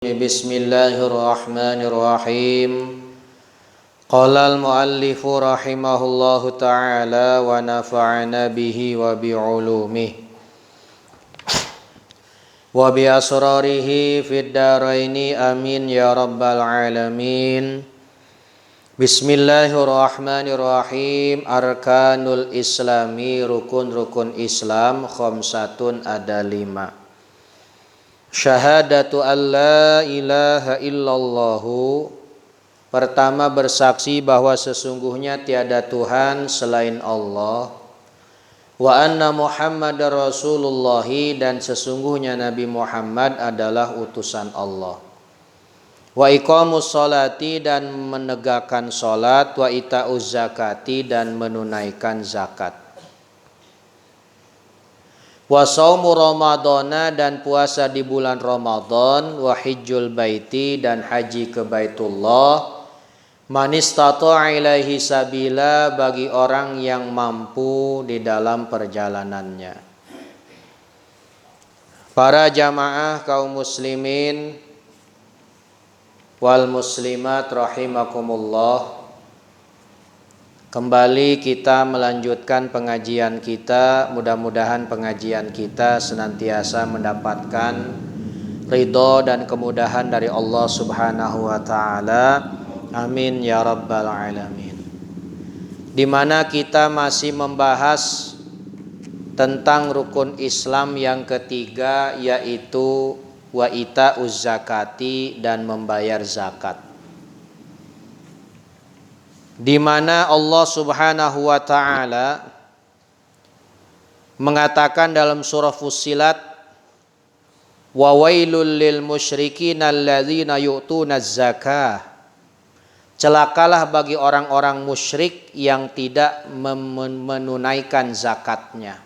Bismillahirrahmanirrahim. Qala al-muallifu rahimahullahu ta'ala wa nafa'ana bihi wa bi'ulumihi wa bi asrarihi fid daraini amin ya rabbal alamin. Bismillahirrahmanirrahim. Arkanul islami, rukun-rukun Islam khamsatun, ada 5. Syahadatu an la ilaha illallahu, pertama bersaksi bahwa sesungguhnya tiada Tuhan selain Allah. Wa anna Muhammadar Rasulullahi, dan sesungguhnya Nabi Muhammad adalah utusan Allah. Wa iqamus sholati, dan menegakkan salat. Wa ita'uz zakati, dan menunaikan zakat. Wa shaumu ramadhana, dan puasa di bulan Ramadan. Wa hijjul baiti, dan haji ke Baitullah. Man istata'a ilaihi sabila, bagi orang yang mampu di dalam perjalanannya. Para jamaah kaum muslimin wal muslimat rahimakumullah, kembali kita melanjutkan pengajian kita. Mudah-mudahan pengajian kita senantiasa mendapatkan ridho dan kemudahan dari Allah Subhanahu wa ta'ala. Amin ya rabbal alamin. Di mana kita masih membahas tentang rukun Islam yang ketiga, yaitu wa ita'uz zakati, dan membayar zakat. Di mana Allah Subhanahu wa ta'ala mengatakan dalam surah Fussilat, wa wailul lil musyrikin alladzina yu'tunaz zakah, celakalah bagi orang-orang musyrik yang tidak menunaikan zakatnya.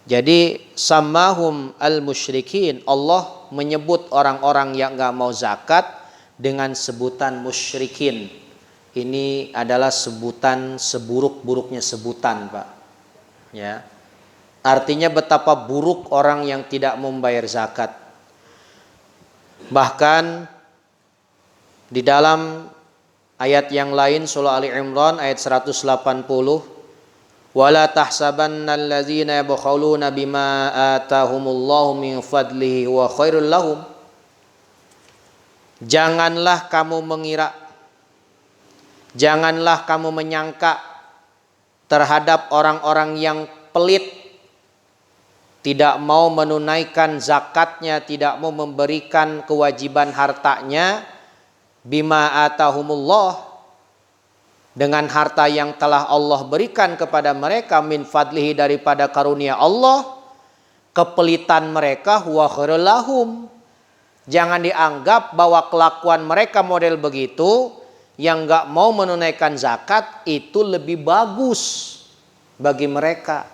Jadi sammahum al musyrikin, Allah menyebut orang-orang yang enggak mau zakat dengan sebutan musyrikin. Ini adalah sebutan seburuk-buruknya sebutan, Pak. Ya. Artinya betapa buruk orang yang tidak membayar zakat. Bahkan di dalam ayat yang lain, surah Ali Imran ayat 180, wala tahsabannal ladzina yabkhuluna bima atahumullahu min fadlihi wa khairul lahum. Janganlah kamu mengira, janganlah kamu menyangka terhadap orang-orang yang pelit, tidak mau menunaikan zakatnya, tidak mau memberikan kewajiban hartanya, bima atahumullah, dengan harta yang telah Allah berikan kepada mereka, min fadlihi, daripada karunia Allah, kepelitan mereka, huwa khairul lahum. Jangan dianggap bahwa kelakuan mereka model begitu, yang enggak mau menunaikan zakat, itu lebih bagus bagi mereka.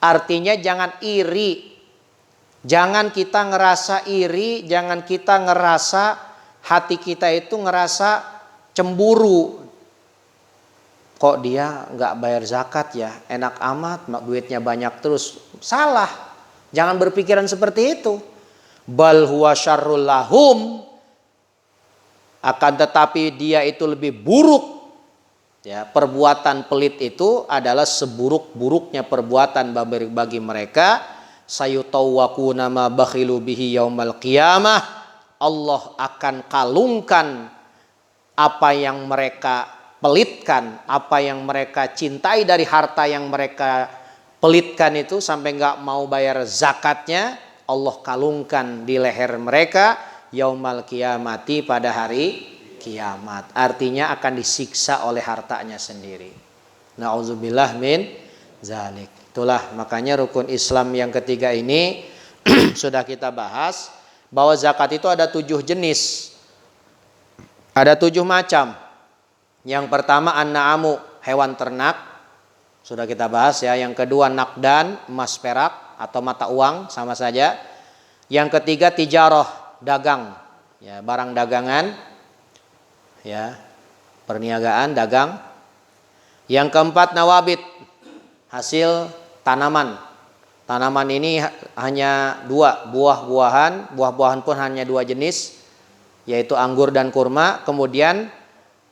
Artinya jangan iri, jangan kita ngerasa iri, jangan kita ngerasa, hati kita itu ngerasa cemburu. Kok dia enggak bayar zakat ya, enak amat, duitnya banyak terus. Salah, jangan berpikiran seperti itu. Bal huwa syarrul lahum, akan tetapi dia itu lebih buruk. Ya, perbuatan pelit itu adalah seburuk-buruknya perbuatan bagi mereka. Sayutawwaquna ma bakhilu bihi yaumal qiyamah, Allah akan kalungkan apa yang mereka pelitkan, apa yang mereka cintai dari harta yang mereka pelitkan itu, sampai enggak mau bayar zakatnya, Allah kalungkan di leher mereka yaumal qiyamati, pada hari kiamat. Artinya akan disiksa oleh hartanya sendiri. Nauzubillah min zalik. Itulah makanya rukun Islam yang ketiga ini sudah kita bahas, bahwa zakat itu ada 7 jenis. Ada 7 macam. Yang pertama an-na'amu, hewan ternak. Sudah kita bahas ya. Yang kedua nakdan, emas perak atau mata uang, sama saja. Yang ketiga tijarah, dagang, ya, barang dagangan, ya, perniagaan, dagang. Yang keempat nawabit, hasil tanaman. Tanaman ini hanya 2, buah-buahan pun hanya 2 jenis, yaitu anggur dan kurma, kemudian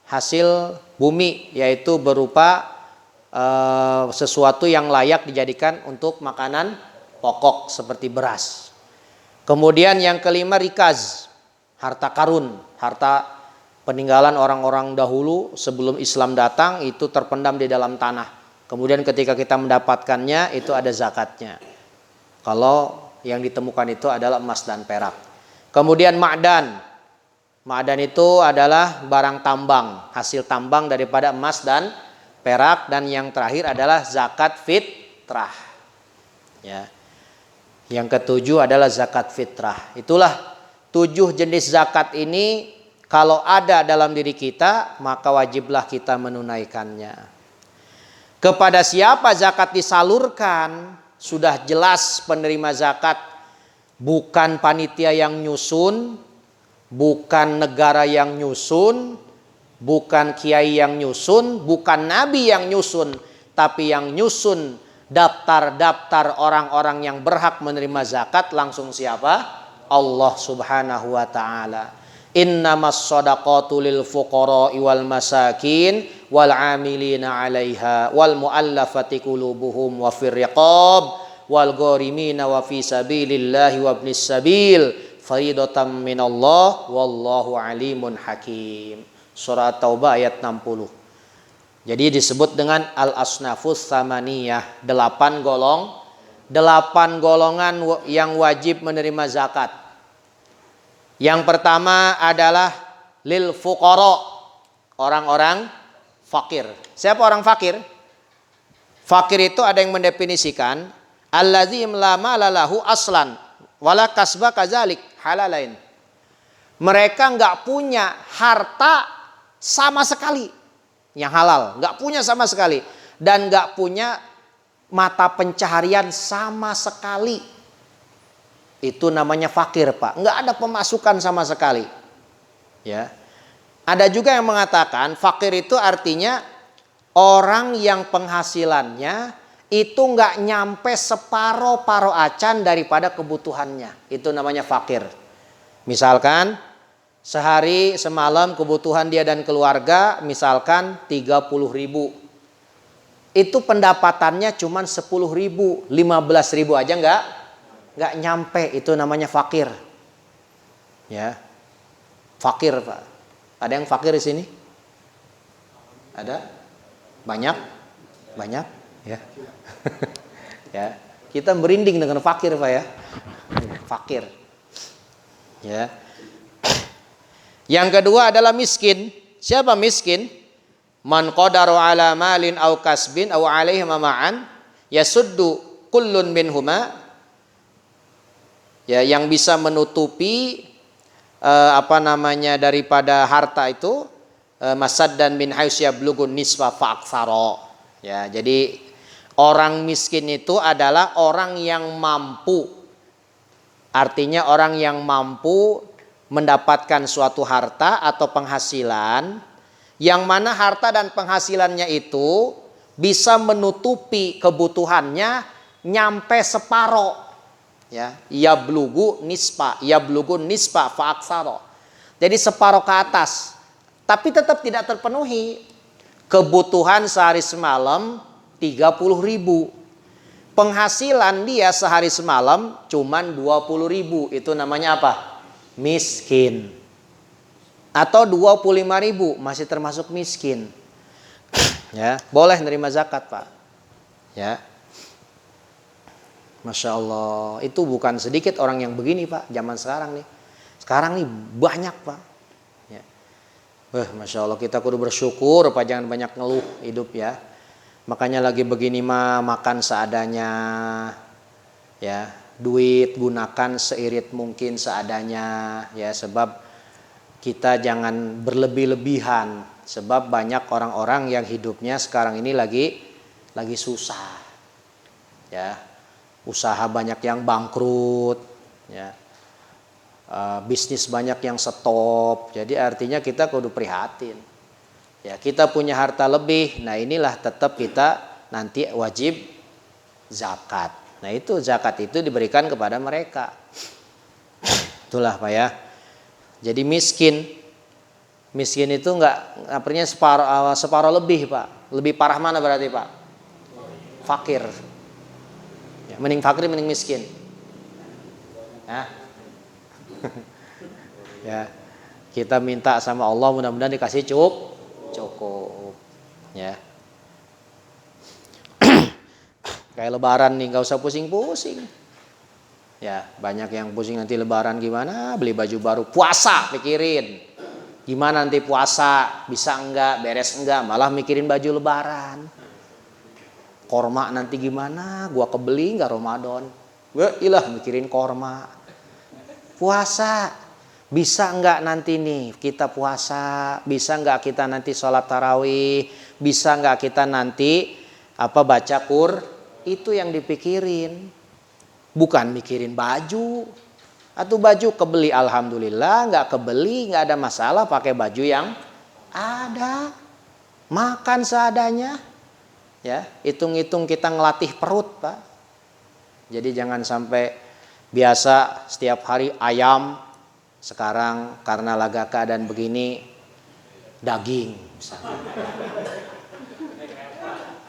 hasil bumi, yaitu berupa sesuatu yang layak dijadikan untuk makanan pokok seperti beras. Kemudian yang kelima rikaz, harta karun, harta peninggalan orang-orang dahulu sebelum Islam datang itu terpendam di dalam tanah. Kemudian ketika kita mendapatkannya itu ada zakatnya. Kalau yang ditemukan itu adalah emas dan perak. Kemudian ma'dan. Ma'dan itu adalah barang tambang, hasil tambang daripada emas dan perak. Dan yang terakhir adalah zakat fitrah. Ya. Yang ketujuh adalah zakat fitrah. Itulah 7 jenis zakat ini, kalau ada dalam diri kita maka wajiblah kita menunaikannya. Kepada siapa zakat disalurkan? Sudah jelas penerima zakat bukan panitia yang nyusun, bukan negara yang nyusun, bukan kiai yang nyusun, bukan nabi yang nyusun, tapi yang nyusun daftar-daftar orang-orang yang berhak menerima zakat langsung siapa? Allah Subhanahu wa taala. Innamas shadaqatu lil fuqara'i wal masakin wal 'amilina 'alaiha wal mu'allafati qulubuhum wa fir riqab wal gharimina wa fi sabilillahi wa ibnis sabil faridatan minallah wallahu alimun hakim. Surah Taubah ayat 60. Jadi disebut dengan al-asnafus tsamaniyah, 8 golongan yang wajib menerima zakat. Yang pertama adalah lil fuqara, orang-orang fakir. Siapa orang fakir? Fakir itu ada yang mendefinisikan allazi la mala lahu aslan wala kasba kadzalik halalain. Mereka enggak punya harta sama sekali yang halal, enggak punya sama sekali, dan enggak punya mata pencaharian sama sekali. Itu namanya fakir, Pak. Enggak ada pemasukan sama sekali. Ya. Ada juga yang mengatakan fakir itu artinya orang yang penghasilannya itu enggak nyampe separuh acan daripada kebutuhannya. Itu namanya fakir. Misalkan sehari semalam kebutuhan dia dan keluarga misalkan 30.000. Itu pendapatannya cuma 10.000, 15.000 aja enggak nyampe. Itu namanya fakir. Ya. Fakir, Pak. Ada yang fakir di sini? Ada? Banyak? Ya. Ya. Kita merinding dengan fakir, Pak ya. Fakir. Ya. Yang kedua adalah miskin. Siapa miskin? Man qadaru ala malin au kasbin au alaihi ma'an yasuddu kullun minhuma. Ya, yang bisa menutupi daripada harta itu masad dan min haisya blugun nisfa fa'aktsara. Ya, jadi orang miskin itu adalah orang yang mampu. Artinya orang yang mampu mendapatkan suatu harta atau penghasilan yang mana harta dan penghasilannya itu bisa menutupi kebutuhannya nyampe separoh. Ya, yablugu nispa fa'aksara. Jadi separuh ke atas. Tapi tetap tidak terpenuhi. Kebutuhan sehari semalam 30.000. Penghasilan dia sehari semalam cuman 20.000. Itu namanya apa? Miskin. Atau 25.000 masih termasuk miskin. Ya, boleh nerima zakat, Pak. Ya. Masya Allah, itu bukan sedikit orang yang begini, Pak, zaman sekarang nih. Sekarang nih banyak, Pak. Ya. Masya Allah, kita kudu bersyukur, Pak, jangan banyak ngeluh hidup ya. Makanya lagi begini mah makan seadanya, ya. Duit gunakan seirit mungkin seadanya, ya. Sebab kita jangan berlebih-lebihan. Sebab banyak orang-orang yang hidupnya sekarang ini lagi susah, ya. Usaha banyak yang bangkrut, ya. Bisnis banyak yang stop. Jadi artinya kita kudu prihatin. Ya, kita punya harta lebih. Nah, inilah tetap kita nanti wajib zakat. Nah, itu zakat itu diberikan kepada mereka. Itulah, Pak ya. Jadi miskin. Miskin itu nggak, artinya separuh lebih Pak. Lebih parah mana berarti Pak? Fakir. Ya, mending fakir, mending miskin. Ya. Ya. Kita minta sama Allah mudah-mudahan dikasih cukup. Ya. Kayak lebaran nih nggak usah pusing-pusing. Ya, banyak yang pusing nanti lebaran gimana, beli baju baru, puasa pikirin. Gimana nanti puasa, bisa enggak, beres enggak, malah mikirin baju lebaran. Korma nanti gimana, gua kebeli enggak Ramadan. Gua ilah mikirin korma. Puasa, bisa enggak nanti nih kita puasa, bisa enggak kita nanti sholat tarawih, bisa enggak kita nanti baca itu yang dipikirin. Bukan mikirin baju. Atau baju kebeli alhamdulillah, nggak kebeli nggak ada masalah, pakai baju yang ada. Makan seadanya. Ya, hitung-hitung kita ngelatih perut, Pak. Jadi jangan sampai biasa setiap hari ayam, sekarang karena laga keadaan begini daging misalnya.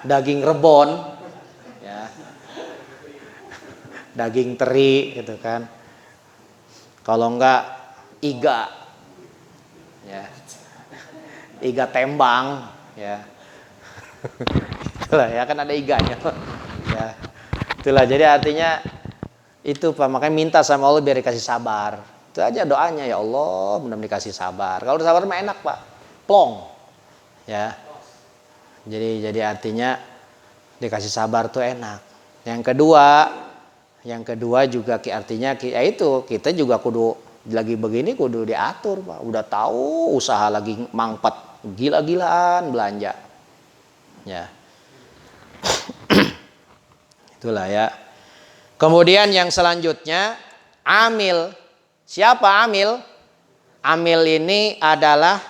Daging rebon. Daging teri gitu kan. Kalau enggak iga. Ya. Iga tembang ya. Itulah ya, kan ada iganya. Ya. Itulah, jadi artinya itu Pak, makanya minta sama Allah biar dikasih sabar. Itu aja doanya, ya Allah mudah-mudahan dikasih sabar. Kalau udah sabar mah enak Pak. Plong. Ya. Jadi artinya dikasih sabar tuh enak. Yang kedua juga artinya ya itu, kita juga kudu lagi begini kudu diatur Pak. Udah tahu usaha lagi mangpet, gila-gilaan belanja. Ya. Itulah ya. Kemudian yang selanjutnya amil. Siapa amil? Amil ini adalah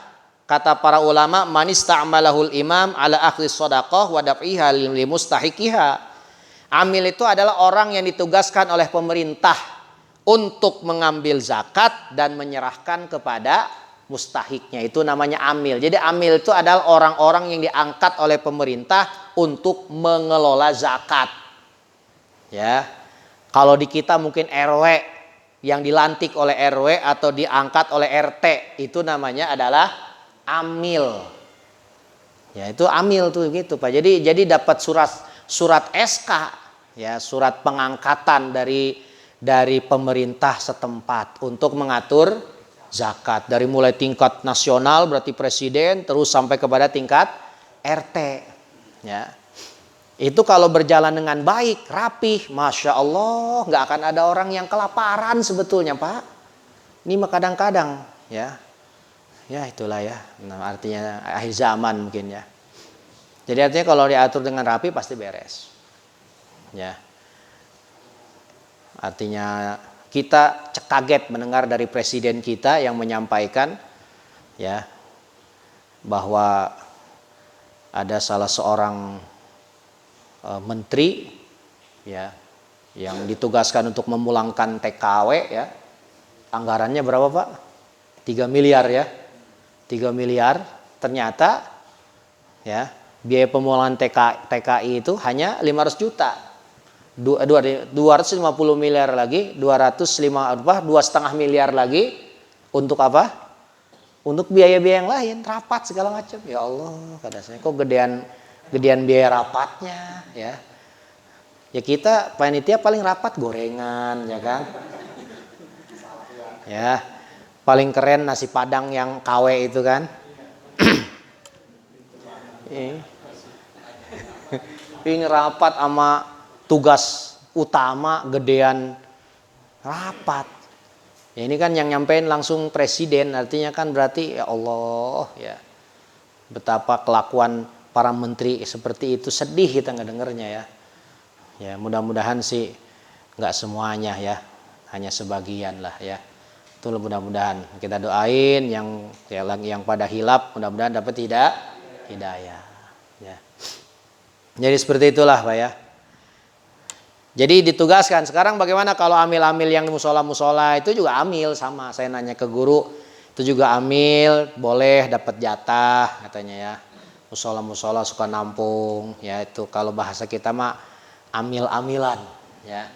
kata para ulama man ista'malahul imam ala akhlis shadaqah wa daf'iha li mustahiqiha. Amil itu adalah orang yang ditugaskan oleh pemerintah untuk mengambil zakat dan menyerahkan kepada mustahiknya. Itu namanya amil. Jadi amil itu adalah orang-orang yang diangkat oleh pemerintah untuk mengelola zakat. Ya. Kalau di kita mungkin RW yang dilantik oleh RW atau diangkat oleh RT, itu namanya adalah amil. Ya, itu amil tuh gitu Pak. Jadi dapat surat SK, ya, surat pengangkatan dari pemerintah setempat untuk mengatur zakat, dari mulai tingkat nasional berarti presiden terus sampai kepada tingkat RT. Ya. Itu kalau berjalan dengan baik, rapih, masya Allah, nggak akan ada orang yang kelaparan sebetulnya Pak. Ini mah kadang-kadang, ya itulah ya. Nah, artinya akhir zaman mungkin ya. Jadi artinya kalau diatur dengan rapi pasti beres. Ya. Artinya kita kaget mendengar dari presiden kita yang menyampaikan ya bahwa ada salah seorang menteri ya yang ditugaskan untuk memulangkan TKW ya. Anggarannya berapa Pak? 3 miliar ya. 3 miliar ternyata ya biaya pemulangan TKI itu hanya 500 juta. 250 miliar lagi, 2,5 miliar lagi untuk apa? Untuk biaya-biaya yang lain, rapat segala macam. Ya Allah, kata saya kok gedean biaya rapatnya ya. Ya kita panitia paling rapat gorengan ya kan. Ya. Paling keren nasi Padang yang KW itu kan. Ini rapat sama tugas utama gedean rapat. Ya ini kan yang nyampein langsung presiden, artinya kan berarti ya Allah ya. Betapa kelakuan para menteri seperti itu, sedih kita ngedengernya ya. Ya mudah-mudahan sih nggak semuanya ya, hanya sebagian lah ya. Itu mudah-mudahan kita doain yang pada hilap mudah-mudahan dapat hidayah ya. Jadi seperti itulah Pak ya. Jadi ditugaskan. Sekarang bagaimana kalau amil-amil yang di musola-musola itu juga amil sama. Saya nanya ke guru, Itu juga amil, boleh dapat jatah katanya ya. Musola-musola suka nampung, ya itu kalau bahasa kita mah amil-amilan ya.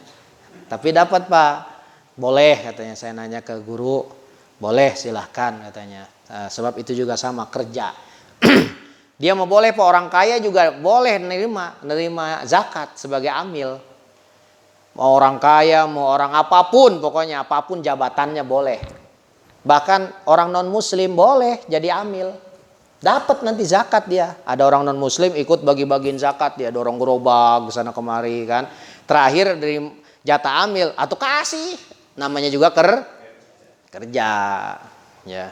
Tapi dapat Pak, boleh katanya, saya nanya ke guru, boleh silahkan katanya. Sebab itu juga sama kerja. Dia mau boleh Pak, orang kaya juga boleh nerima zakat sebagai amil. Mau orang kaya, mau orang apapun, pokoknya apapun jabatannya boleh. Bahkan orang non muslim boleh jadi amil. Dapat nanti zakat dia. Ada orang non muslim ikut bagi-bagiin zakat, dia dorong gerobak ke sana kemari kan. Terakhir dari jatah amil atau kasih, namanya juga kerja ya.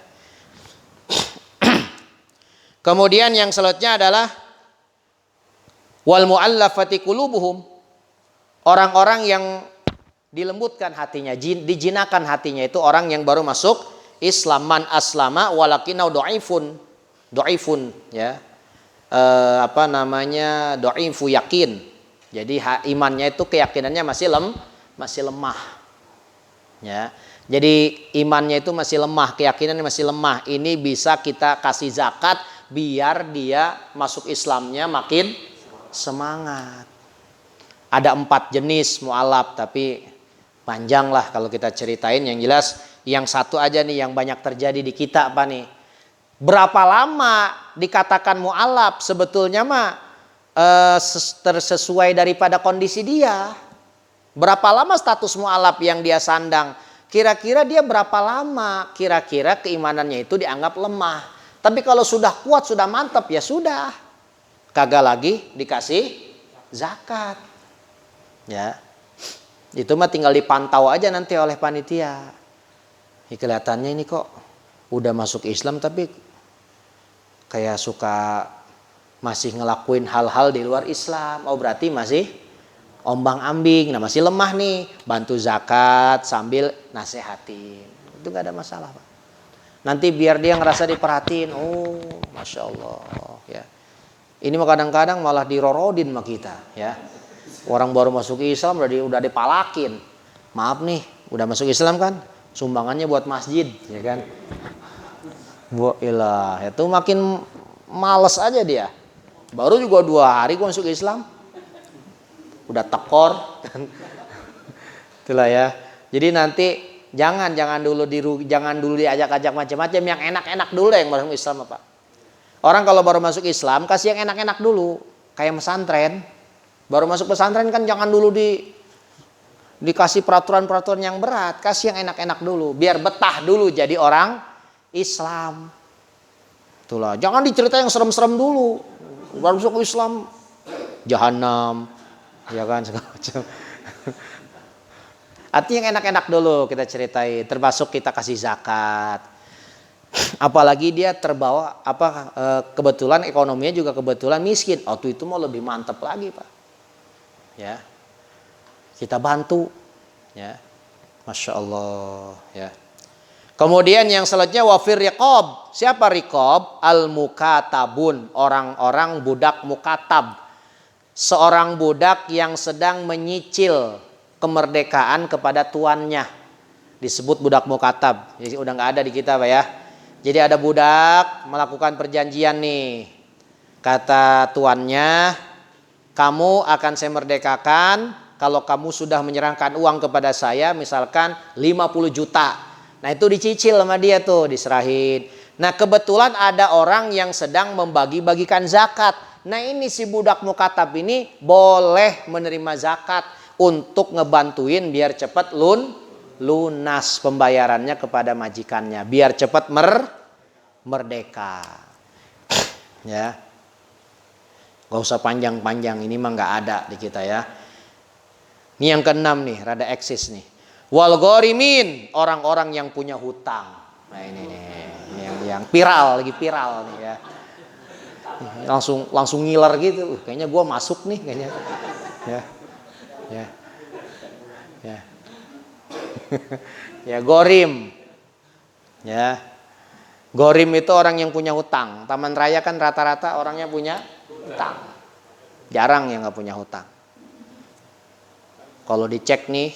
Kemudian yang selanjutnya adalah wal muallafati qulubuhum. Orang-orang yang dilembutkan hatinya, dijinakan hatinya, itu orang yang baru masuk Islam. Man aslama walakinau dhaifun ya. Dhaifu yakin. Jadi imannya itu keyakinannya masih lemah. Ya. Jadi imannya itu masih lemah, keyakinannya masih lemah. Ini bisa kita kasih zakat biar dia masuk Islamnya makin semangat. Ada 4 jenis mu'alaf, tapi panjang lah kalau kita ceritain. Yang jelas yang satu aja nih yang banyak terjadi di kita apa nih. Berapa lama dikatakan mu'alaf? Sebetulnya mah tersesuai daripada kondisi dia. Berapa lama status mu'alaf yang dia sandang? Kira-kira dia berapa lama? Kira-kira keimanannya itu dianggap lemah. Tapi kalau sudah kuat, sudah mantap, ya sudah. Kagak lagi dikasih zakat. Ya, itu mah tinggal dipantau aja nanti oleh panitia. Kelihatannya ini kok udah masuk Islam tapi kayak suka masih ngelakuin hal-hal di luar Islam. Oh berarti masih ombang-ambing, nah masih lemah nih. Bantu zakat sambil nasehatin, itu gak ada masalah Pak. Nanti biar dia ngerasa diperhatiin. Oh Masya Allah ya. Ini mah kadang-kadang malah dirorodin sama kita ya. Orang baru masuk Islam udah dipalakin. Maaf nih, udah masuk Islam kan, sumbangannya buat masjid, ya kan? Ilah, itu makin males aja dia. Baru juga 2 hari gue masuk Islam, udah tekor. Itulah ya. Jadi nanti jangan dulu diajak-ajak macam-macam, yang enak-enak dulu yang masuk Islam Pak. Orang kalau baru masuk Islam kasih yang enak-enak dulu, kayak pesantren. Baru masuk pesantren kan jangan dulu dikasih peraturan-peraturan yang berat. Kasih yang enak-enak dulu. Biar betah dulu jadi orang Islam. Itulah. Jangan diceritain yang serem-serem dulu. Baru masuk Islam, jahanam. Ya kan segala macam. Artinya yang enak-enak dulu kita ceritain. Termasuk kita kasih zakat. Apalagi dia terbawa kebetulan ekonominya juga kebetulan miskin. Waktu itu mau lebih mantap lagi Pak. Ya, kita bantu, ya, Masya Allah, ya. Kemudian yang selanjutnya wafir riqab. Siapa riqab? Al mukatabun, orang-orang budak mukatab. Seorang budak yang sedang menyicil kemerdekaan kepada tuannya, disebut budak mukatab. Jadi udah nggak ada di kita Pak ya. Jadi ada budak melakukan perjanjian nih, kata tuannya, kamu akan saya merdekakan kalau kamu sudah menyerahkan uang kepada saya misalkan 50 juta. Nah itu dicicil sama dia tuh, diserahin. Nah kebetulan ada orang yang sedang membagi-bagikan zakat. Nah ini si budak mukatab ini boleh menerima zakat untuk ngebantuin biar cepat lunas pembayarannya kepada majikannya. Biar cepat merdeka. Ya. Gak usah panjang-panjang, ini mah gak ada di kita ya. Ini yang keenam nih, rada eksis nih. Wal ghorimin, orang-orang yang punya hutang. Nah ini nih, yang lagi viral nih ya. Langsung ngiler gitu. Kayaknya gue masuk nih kayaknya. Ya. Ya gorim. Ya. Gorim itu orang yang punya hutang. Taman Raya kan rata-rata orangnya punya hutang. Jarang yang nggak punya hutang. Kalau dicek nih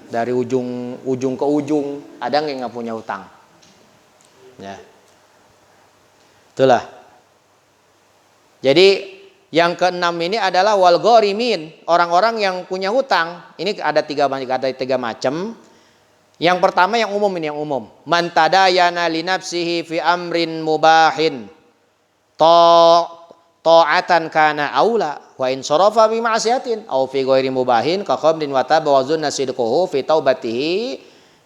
dari ujung ke ujung ada nggak punya hutang? Ya. Itulah. Jadi yang keenam ini adalah wal ghorimin, orang-orang yang punya hutang. Ini ada tiga macam. Yang pertama yang umum ini, yang umum. Man tadayana li nafsihi fi amrin mubahin ta'atan kana aula wa in sarafa bi ma'siyatin aw fi ghairi mubahin ka khamrin wa tabawazun nasidquhu fi taubatihi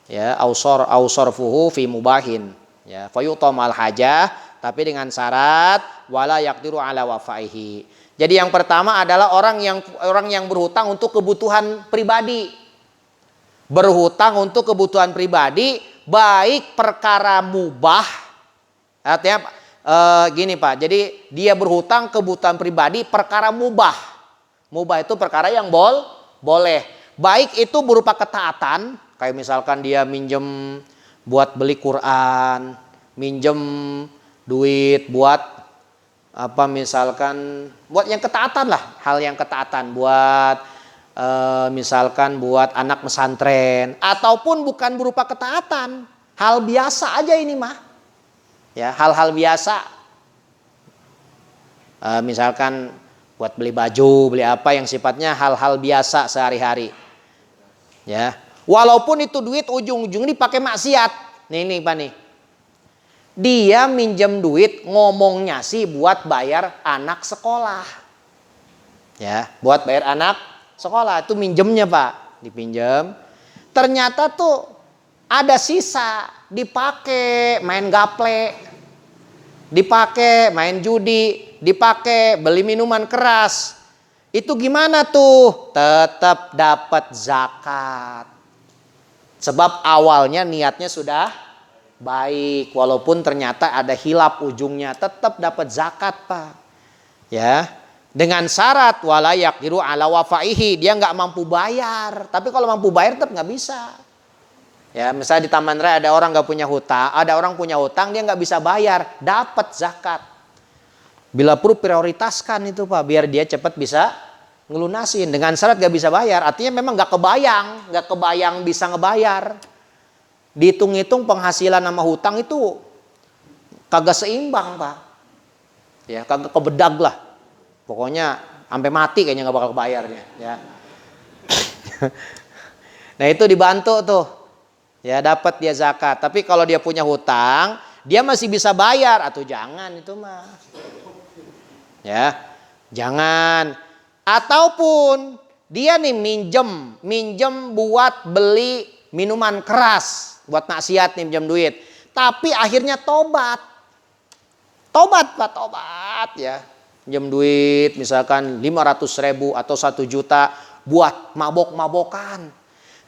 ya aw sarfuhu fi mubahin ya fayutam al hajah, tapi dengan syarat wala yaqdiru ala wafaihi. Jadi yang pertama adalah orang yang berhutang untuk kebutuhan pribadi. Berhutang untuk kebutuhan pribadi, baik perkara mubah. Artinya gini Pak, jadi dia berhutang kebutuhan pribadi perkara mubah. Mubah itu perkara yang boleh. Baik itu berupa ketaatan, kayak misalkan dia minjem buat beli Quran, minjem duit buat misalkan buat yang ketaatan lah, hal yang ketaatan buat misalkan buat anak pesantren, ataupun bukan berupa ketaatan, hal biasa aja ini mah ya, hal-hal biasa misalkan buat beli baju, beli apa yang sifatnya hal-hal biasa sehari-hari ya, walaupun itu duit ujung-ujungnya dipakai maksiat. Nih Pak nih, dia minjem duit ngomongnya sih buat bayar anak sekolah. Ya, buat bayar anak sekolah. Itu minjemnya Pak. Dipinjem. Ternyata tuh ada sisa. Dipakai main gaple. Dipakai main judi. Dipakai beli minuman keras. Itu gimana tuh? Tetap dapat zakat. Sebab awalnya niatnya sudah baik, walaupun ternyata ada hilap ujungnya, tetap dapat zakat Pak. Ya, dengan syarat wala yaqdiru ala wafaihi, dia nggak mampu bayar. Tapi kalau mampu bayar tetap nggak bisa. Ya, misalnya di Taman Raya ada orang nggak punya hutang, ada orang punya hutang dia nggak bisa bayar, dapat zakat. Bila perlu prioritaskan itu Pak, biar dia cepat bisa ngelunasin. Dengan syarat nggak bisa bayar, artinya memang nggak kebayang bisa ngebayar. Dihitung-hitung penghasilan sama hutang itu kagak seimbang Pak. Ya, kagak kebedag lah. Pokoknya sampai mati kayaknya nggak bakal kebayarnya. Ya. Nah itu dibantu tuh. Ya dapat dia zakat. Tapi kalau dia punya hutang, dia masih bisa bayar atau jangan itu mah. Ya, jangan. Ataupun dia nih minjem buat beli minuman keras. Buat maksiat nih, pinjam duit. Tapi akhirnya tobat Pak, tobat ya. Pinjam duit misalkan 500.000 atau 1 juta buat mabok-mabokan.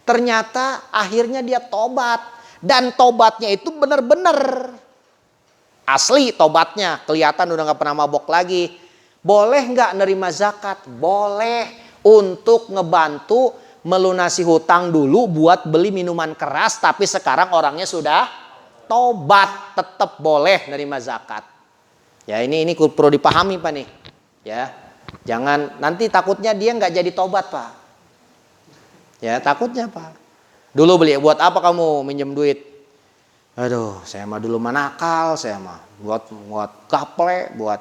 Ternyata akhirnya dia tobat. Dan tobatnya itu benar-benar asli tobatnya. Kelihatan udah gak pernah mabok lagi. Boleh gak nerima zakat? Boleh, untuk ngebantu melunasi hutang dulu buat beli minuman keras, tapi sekarang orangnya sudah tobat, tetap boleh nerima zakat. Ya ini perlu dipahami Pak nih. Ya, jangan nanti takutnya dia nggak jadi tobat Pak. Ya takutnya Pak. Dulu beli buat apa kamu minjem duit? Aduh, saya mah dulu manakal, saya mah buat gaple, buat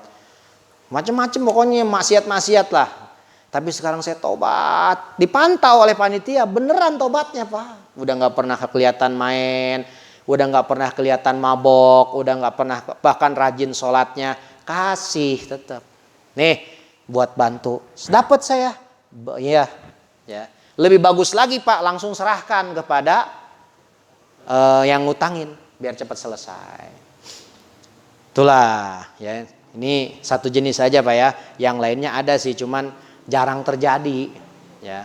macam-macam pokoknya maksiat lah. Tapi sekarang saya tobat, dipantau oleh panitia, beneran tobatnya Pak. Udah nggak pernah kelihatan main, udah nggak pernah kelihatan mabok, udah nggak pernah bahkan rajin sholatnya, kasih tetap. Nih buat bantu, dapat saya, ya. Lebih bagus lagi Pak, langsung serahkan kepada yang ngutangin, biar cepat selesai. Itulah, ya. Ini satu jenis saja Pak ya, yang lainnya ada sih, cuman jarang terjadi, ya,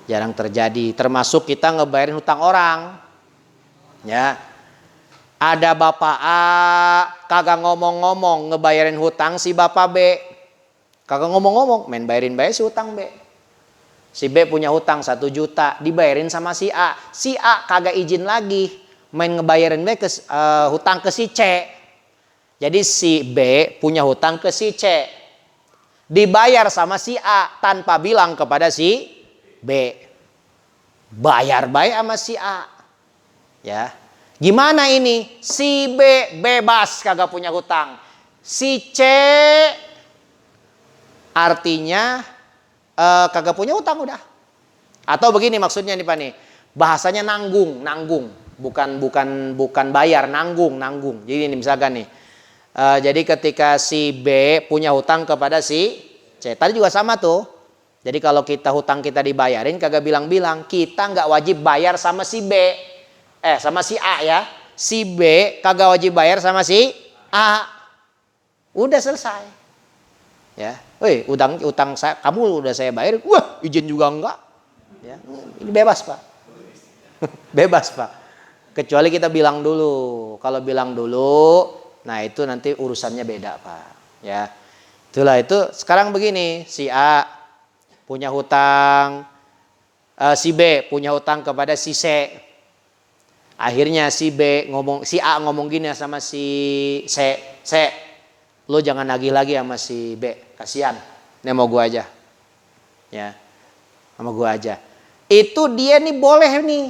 jarang terjadi. Termasuk kita ngebayarin hutang orang, ya. Ada bapak A kagak ngomong-ngomong ngebayarin hutang si bapak B, kagak ngomong-ngomong, main bayarin si hutang B. Si B punya hutang 1 juta, dibayarin sama si A. Si A kagak izin lagi, main ngebayarin hutang ke si C. Jadi si B punya hutang ke si C. Dibayar sama si A tanpa bilang kepada si B. Bayar baik sama si A. Ya. Gimana ini? Si B bebas kagak punya hutang. Si C artinya kagak punya hutang udah. Atau begini maksudnya nih Pak nih. Bahasanya nanggung. Bukan bayar, nanggung. Jadi ini misalkan nih. Jadi ketika si B punya hutang kepada si C. Tadi juga sama tuh. Jadi kalau hutang kita dibayarin kagak bilang-bilang. Kita nggak wajib bayar sama si B. Sama si A ya. Si B kagak wajib bayar sama si A. Udah selesai. Ya. Woi, utang saya kamu udah saya bayar. Wah, izin juga enggak. Ya. Ini bebas, Pak. Bebas, Pak. Kecuali kita bilang dulu. Kalau bilang dulu, nah itu nanti urusannya beda, Pak. Ya. Itulah itu. Sekarang begini, si A punya hutang, si B punya hutang kepada si C. Akhirnya si A ngomong gini sama si C, lo jangan nagih lagi sama si B, kasihan. Ini mau gua aja, ya, sama gua aja. Itu dia nih boleh nih,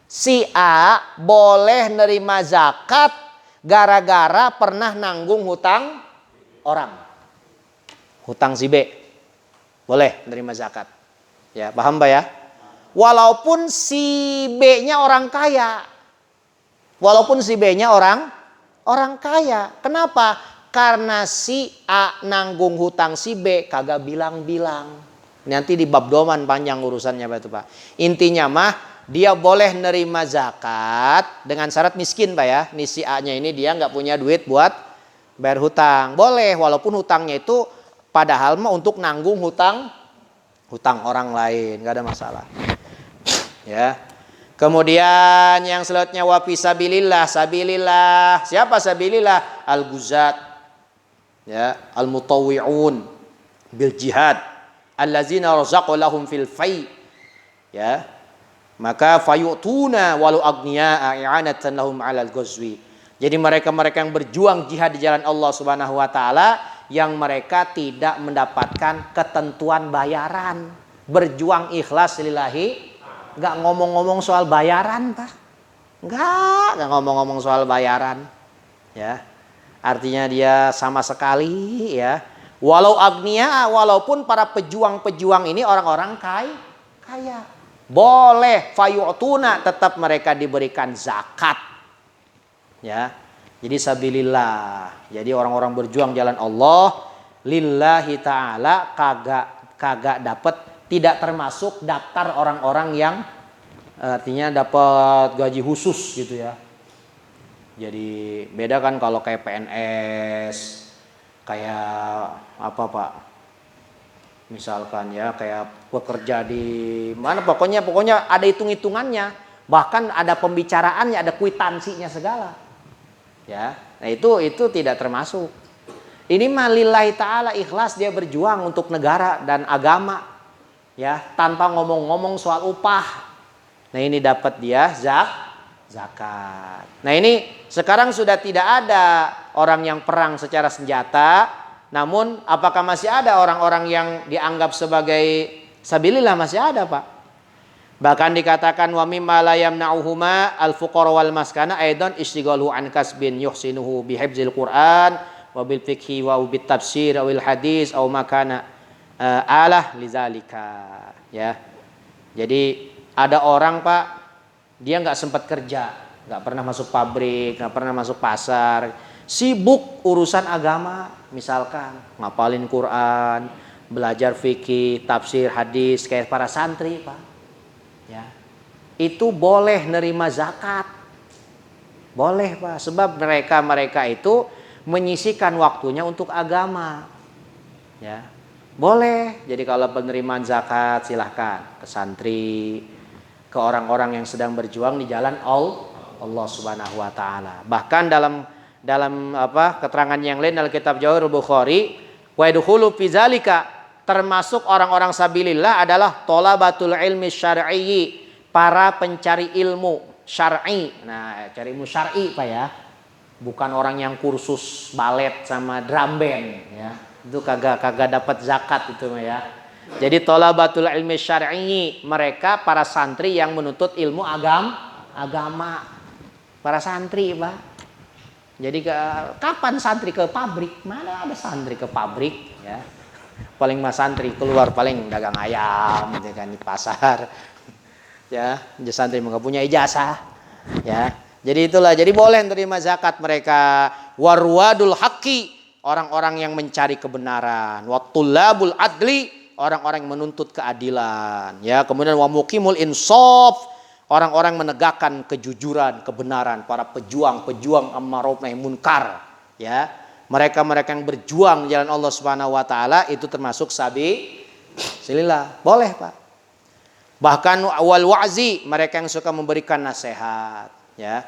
si A boleh nerima zakat gara-gara pernah nanggung hutang orang, hutang si B, boleh nerima zakat. Ya, paham Pak ya? Walaupun si B-nya orang kaya. Walaupun si B-nya orang kaya. Kenapa? Karena si A nanggung hutang si B kagak bilang-bilang. Nanti di bab doman panjang urusannya Pak itu Pak. Intinya mah dia boleh nerima zakat dengan syarat miskin Pak ya. Nih si A-nya ini dia nggak punya duit buat bayar hutang. Boleh walaupun hutangnya itu padahal mah untuk nanggung hutang orang lain, nggak ada masalah. Ya. Kemudian yang selanjutnya wa fi sabilillah. Siapa sabilillah? Al-guzat. Ya, al-mutawwi'un bil jihad. Allazina razaqalahum fil fai. Ya. Maka fayutuna walau agniya i'anatan lahum 'alal ghazwi. Jadi mereka-mereka yang berjuang jihad di jalan Allah Subhanahu wa taala yang mereka tidak mendapatkan ketentuan bayaran. Berjuang ikhlas lillahi. Nggak ngomong-ngomong soal bayaran Pak. Nggak ngomong-ngomong soal bayaran. Ya. Artinya dia sama sekali ya. Walau agniya, walaupun para pejuang-pejuang ini orang-orang kaya. Boleh fayu'tuna, tetap mereka diberikan zakat. Ya. Jadi sabilillah. Jadi orang-orang berjuang jalan Allah lillahi ta'ala kagak dapat, tidak termasuk daftar orang-orang yang artinya dapat gaji khusus gitu ya. Jadi beda kan kalau kayak PNS, kayak apa Pak? Misalkan ya kayak pekerja di mana pokoknya ada hitung-hitungannya, bahkan ada pembicaraannya, ada kwitansinya segala. Ya. Nah itu tidak termasuk. Ini mah lillahi ta'ala ikhlas dia berjuang untuk negara dan agama. Ya, tanpa ngomong-ngomong soal upah. Nah, ini dapat dia zakat. Nah, ini sekarang sudah tidak ada orang yang perang secara senjata, namun apakah masih ada orang-orang yang dianggap sebagai sabilillah? Masih ada, Pak. Bahkan dikatakan wa mimma la yamna'uhuma al-fuqara wal maskana aidan istighalu an kasbin yuhsinuhu bi hifzil Qur'an wa bil fiqhi wa bit tafsir wa bil hadis aw makana alah lizalika ya. Jadi ada orang Pak, dia nggak sempat kerja, nggak pernah masuk pabrik, nggak pernah masuk pasar, sibuk urusan agama, misalkan ngapalin Quran, belajar fikih, tafsir, hadis kayak para santri Pak. Ya, itu boleh nerima zakat, boleh Pak, sebab mereka itu menyisihkan waktunya untuk agama. Ya. Boleh. Jadi kalau penerimaan zakat silahkan ke santri, ke orang-orang yang sedang berjuang di jalan Allah Subhanahu wa taala. Bahkan dalam keterangan yang lain dalam kitab Jawahirul Bukhari, wa yadkhulu fi zalika, termasuk orang-orang sabilillah adalah thalabatul ilmi syar'i, para pencari ilmu syar'i. Nah, cari ilmu syar'i Pak ya. Bukan orang yang kursus balet sama drum band ya. Itu kagak dapat zakat itu ya. Jadi thalabatul ilmi syar'i, mereka para santri yang menuntut ilmu agama. para santri, Pak. Jadi kapan santri ke pabrik? Mana ada santri ke pabrik, ya. Paling mas santri keluar paling dagang ayam gitu kan di pasar. Ya, santri nggak punya ijazah. Ya. Jadi itulah, jadi boleh menerima zakat mereka. Warwadul haqqi, orang-orang yang mencari kebenaran. Wattulabul adli, orang-orang yang menuntut keadilan. Ya, kemudian wa muqimul insaf, orang-orang menegakkan kejujuran, kebenaran, para pejuang-pejuang amar nahi munkar. Ya, mereka-mereka yang berjuang di jalan Allah Subhanahu wa taala itu termasuk sabilillah. Boleh, Pak. Bahkan wal wa'zi, mereka yang suka memberikan nasihat, ya.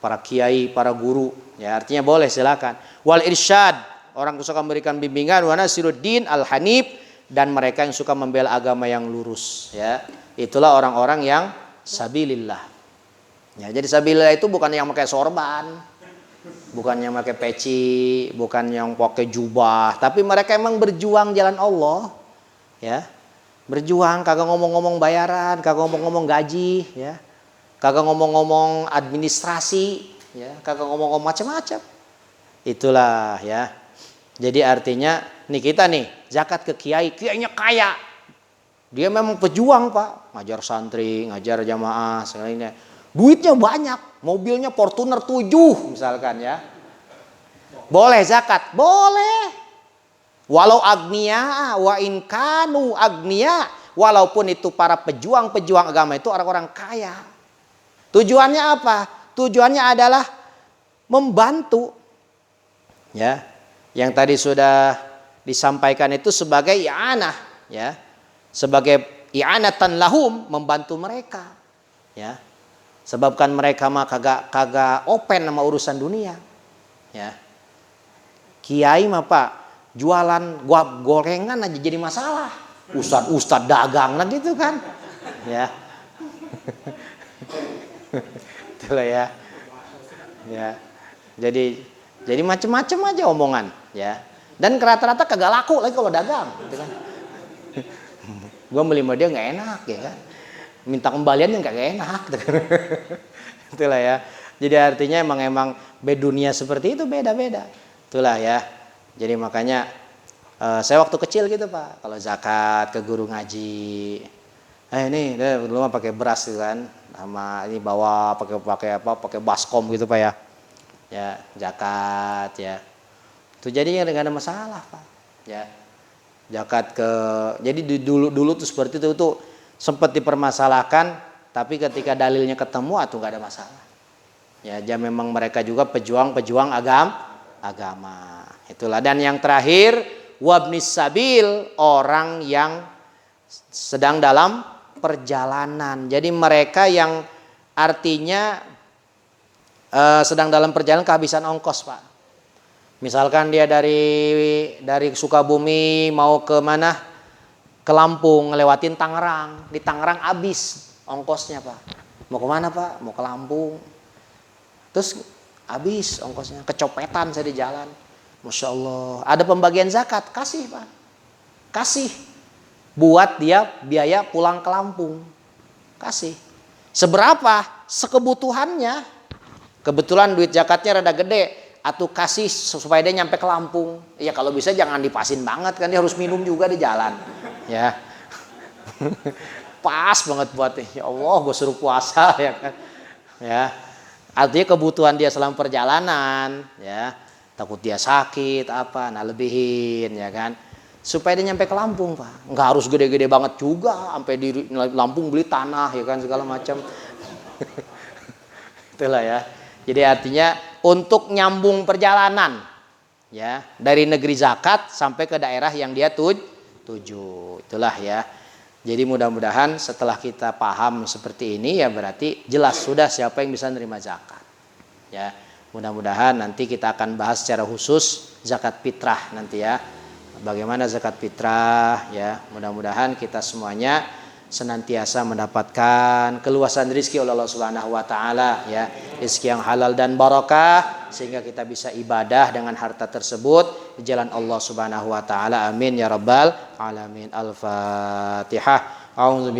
Para kiai, para guru, ya, artinya boleh, silakan. Wal irsyad, orang yang suka memberikan bimbingan, wa nasiruddin al hanif, dan mereka yang suka membela agama yang lurus, ya. Itulah orang-orang yang sabilillah. Ya, jadi sabilillah itu bukan yang pakai sorban, bukan yang pakai peci, bukan yang pakai jubah, tapi mereka emang berjuang jalan Allah, ya. Berjuang, kagak ngomong-ngomong bayaran, kagak ngomong-ngomong gaji, ya. Kagak ngomong-ngomong administrasi, ya, kagak ngomong-ngomong macam-macam. Itulah, ya. Jadi artinya nih kita nih zakat ke kiai, kiainya kaya. Dia memang pejuang, Pak. Ngajar santri, ngajar jamaah, segalanya. Duitnya banyak, mobilnya Fortuner 7 misalkan, ya. Boleh zakat? Boleh. Walau agniya wa in kanu agniya, walaupun itu para pejuang-pejuang agama itu orang-orang kaya. Tujuannya apa? Tujuannya adalah membantu, ya. Yang tadi sudah disampaikan itu sebagai i'anah, ya. Sebagai i'anatan lahum, membantu mereka, ya. Sebabkan mereka mah kagak open sama urusan dunia, ya. Kiai mah, Pak, jualan gorengan aja jadi masalah. Ustad dagang lah gitu kan, ya. Itulah, ya. Ya. Jadi macam-macam aja omongan, ya. Dan rata-rata kagak laku lagi kalau dagang, gitu kan. Gua beli sama dia nggak enak, ya kan. Minta kembaliannya nggak enak, gitu kan. Itulah, ya. Jadi artinya emang dunia seperti itu beda-beda. Itulah, ya. Jadi makanya saya waktu kecil gitu, Pak, kalau zakat ke guru ngaji, ini dulu mah pakai beras gitu kan, sama ini bawa pakai baskom gitu, Pak, ya. Ya, zakat, ya. Itu jadinya nggak ada masalah, Pak. Ya. Zakat jadi dulu tuh seperti itu tuh sempat dipermasalahkan, tapi ketika dalilnya ketemu atau nggak ada masalah. Ya, memang mereka juga pejuang agama. Itulah. Dan yang terakhir, wabnis sabil, orang yang sedang dalam perjalanan. Jadi mereka yang artinya sedang dalam perjalanan kehabisan ongkos, Pak. Misalkan dia dari Sukabumi mau ke mana? Ke Lampung, ngelewatin Tangerang. Di Tangerang habis ongkosnya, Pak. Mau ke mana, Pak? Mau ke Lampung. Terus habis ongkosnya, kecopetan saya di jalan. Masya Allah. Ada pembagian zakat, kasih, Pak. Kasih. Buat dia biaya pulang ke Lampung. Kasih. Seberapa? Sekebutuhannya. Kebetulan duit zakatnya rada gede. Atau kasih supaya dia nyampe ke Lampung. Ya kalau bisa jangan dipasin banget kan, dia harus minum juga di jalan. Ya. Pas banget buat ya Allah gue suruh puasa, ya kan. Ya. Artinya kebutuhan dia selama perjalanan, ya. Takut dia sakit apa, nah lebihin, ya kan. Supaya dia nyampe ke Lampung, Pak. Nggak harus gede-gede banget juga, sampai di Lampung beli tanah, ya kan, segala macam. Itulah, ya. Jadi artinya untuk nyambung perjalanan, ya, dari negeri zakat sampai ke daerah yang dia tuju. Itulah, ya. Jadi mudah-mudahan setelah kita paham seperti ini, ya berarti jelas sudah siapa yang bisa menerima zakat. Ya, mudah-mudahan nanti kita akan bahas secara khusus zakat fitrah nanti, ya. Bagaimana zakat fitrah, ya. Mudah-mudahan kita semuanya senantiasa mendapatkan keluasan rezeki oleh Allah Subhanahu wa taala, ya. Rezeki yang halal dan barakah sehingga kita bisa ibadah dengan harta tersebut di jalan Allah Subhanahu wa taala. Amin ya rabbal alamin. Al-Fatihah.